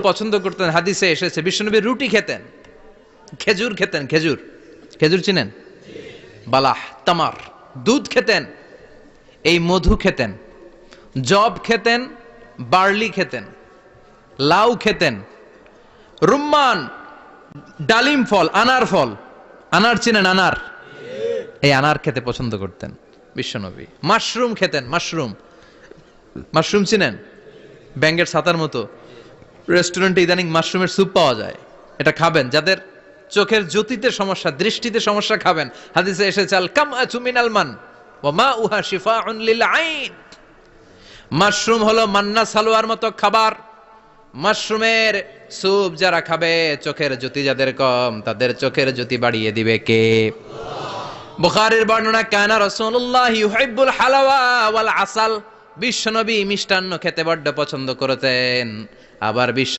পছন্দ করতেন, হাদিসে এসেছে বিশ্বনবী রুটি খেতেন, খেজুর খেতেন, খেজুর, খেজুর চিনেন, বালাহ, তামার, দুধ খেতেন, এই মধু খেতেন, জব খেতেন, বার্লি খেতেন, লাউ খেতেন, রুম্মান, ডালিম ফল, আনার ফল, আনার চিনেন, আনার, এই আনার খেতে পছন্দ করতেন বিশ্বনবী। মাশরুম খেতেন, মাশরুম, মাশরুম চিনেন, ব্যাঙ্গের ছাতার মতো, রেস্টুরেন্টে ইদানিং মাশরুমের স্যুপ পাওয়া যায়, এটা খাবেন। যাদের চোখের জ্যোতিতে সমস্যা, দৃষ্টিতে সমস্যা, খাবেন। হাদিসে এসেছে আল কামআতু মিনাল মান ওয়া মাউহা শিফাউন লিল আইন। মাশরুম হলো মান্না সালোয়ার মতো খাবার। মাশরুমের স্যুপ যারা খাবে, চোখের জ্যোতি যাদের কম, তাদের চোখের জ্যোতি বাড়িয়ে দিবে কে? বুখারীর বর্ণনা, কানা রাসূলুল্লাহ ইউহিব্বুল হালাওয়া ওয়াল আসাল, বিশ্বনবী মিষ্টান্ন খেতে বড্ড পছন্দ করতেন। আবার বিশ্ব